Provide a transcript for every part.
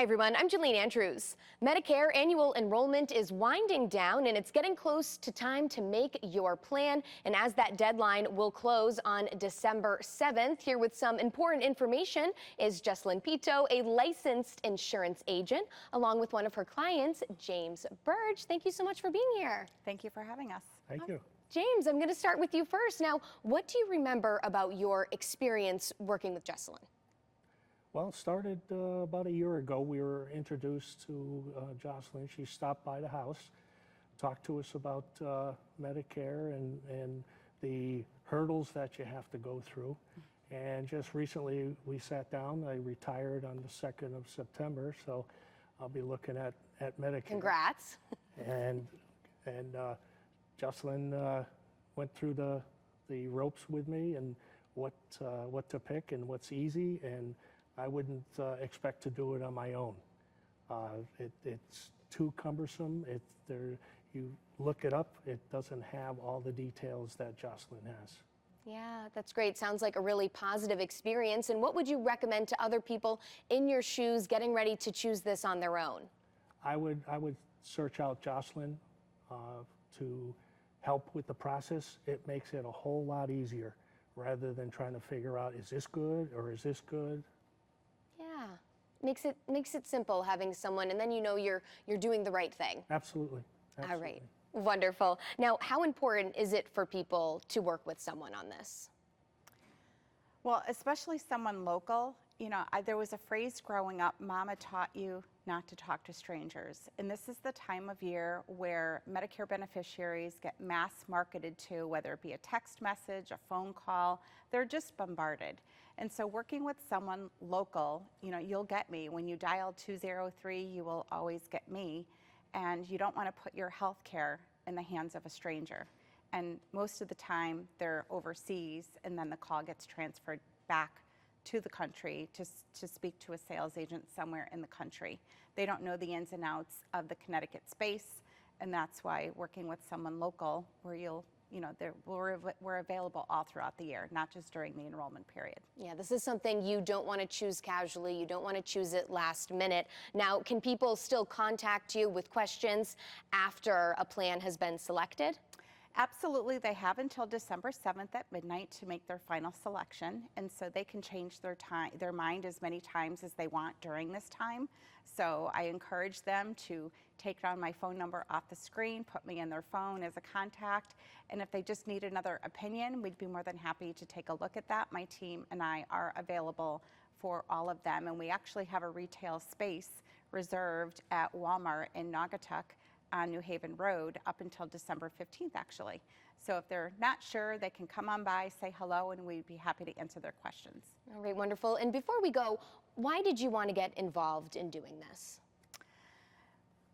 Hi everyone, I'm Jalene Andrews. Medicare annual enrollment is winding down and it's getting close to time to make your plan. And as that deadline will close on December 7th, here with some important information is Jessalyn Pito, a licensed insurance agent, along with one of her clients, James Burge. Thank you so much for being here. Thank you for having us. Thank you. James, I'm going to start with you first. Now, what do you remember about your experience working with Jessalyn? Well, it started about a year ago. We were introduced to Jocelyn. She stopped by the house, talked to us about Medicare and the hurdles that you have to go through. And just recently we sat down. I retired on the 2nd of September, so I'll be looking at Medicare. Congrats. And Jocelyn went through the ropes with me and what to pick and what's easy, and I wouldn't expect to do it on my own. It's too cumbersome. You look it up, it doesn't have all the details that Jocelyn has. Yeah, that's great. Sounds like a really positive experience. And what would you recommend to other people in your shoes getting ready to choose this on their own? I would search out Jocelyn to help with the process. It makes it a whole lot easier rather than trying to figure out, is this good or is this good? Yeah, makes it simple having someone, and then you know you're doing the right thing. Absolutely. All right, wonderful. Now, how important is it for people to work with someone on this? Well, especially someone local. You know, there was a phrase growing up, Mama taught you not to talk to strangers. And this is the time of year where Medicare beneficiaries get mass marketed to, whether it be a text message, a phone call, they're just bombarded. And so working with someone local, you know, you'll get me. When you dial 203, you will always get me. And you don't want to put your health care in the hands of a stranger. And most of the time they're overseas, and then the call gets transferred back to the country to speak to a sales agent somewhere in the country. They don't know the ins and outs of the Connecticut space, and that's why working with someone local where we're available all throughout the year, not just during the enrollment period. Yeah, this is something you don't want to choose casually. You don't want to choose it last minute. Now, can people still contact you with questions after a plan has been selected? Absolutely. They have until December 7th at midnight to make their final selection, and so they can change their mind as many times as they want during this time. So I encourage them to take down my phone number off the screen, put me in their phone as a contact, and if they just need another opinion, we'd be more than happy to take a look at that. My team and I are available for all of them, and we actually have a retail space reserved at Walmart in Naugatuck on New Haven Road up until December 15th, actually. So if they're not sure, they can come on by, say hello, and we'd be happy to answer their questions. All right, wonderful. And before we go, why did you want to get involved in doing this?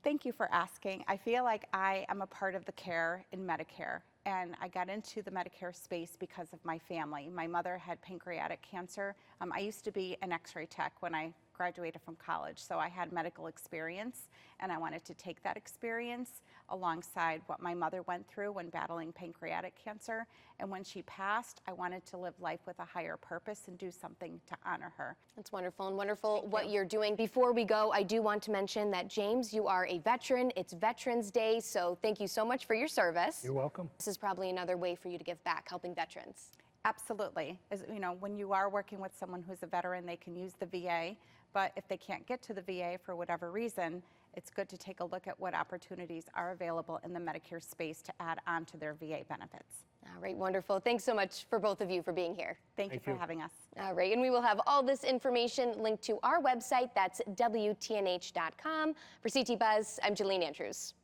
Thank you for asking. I feel like I am a part of the care in Medicare, and I got into the Medicare space because of my family. My mother had pancreatic cancer. I used to be an x-ray tech when I graduated from college, so I had medical experience, and I wanted to take that experience alongside what my mother went through when battling pancreatic cancer. And when she passed, I wanted to live life with a higher purpose and do something to honor her. That's wonderful, and wonderful what you're doing. Before we go, I do want to mention that, James, you are a veteran. It's Veterans Day, so thank you so much for your service. You're welcome. This is probably another way for you to give back, helping veterans. Absolutely. As you know, when you are working with someone who's a veteran, they can use the VA, but if they can't get to the VA for whatever reason, it's good to take a look at what opportunities are available in the Medicare space to add on to their VA benefits. All right, wonderful. Thanks so much for both of you for being here. Thank you for having us. All right, and we will have all this information linked to our website. That's WTNH.com. For CT Buzz, I'm Jalene Andrews.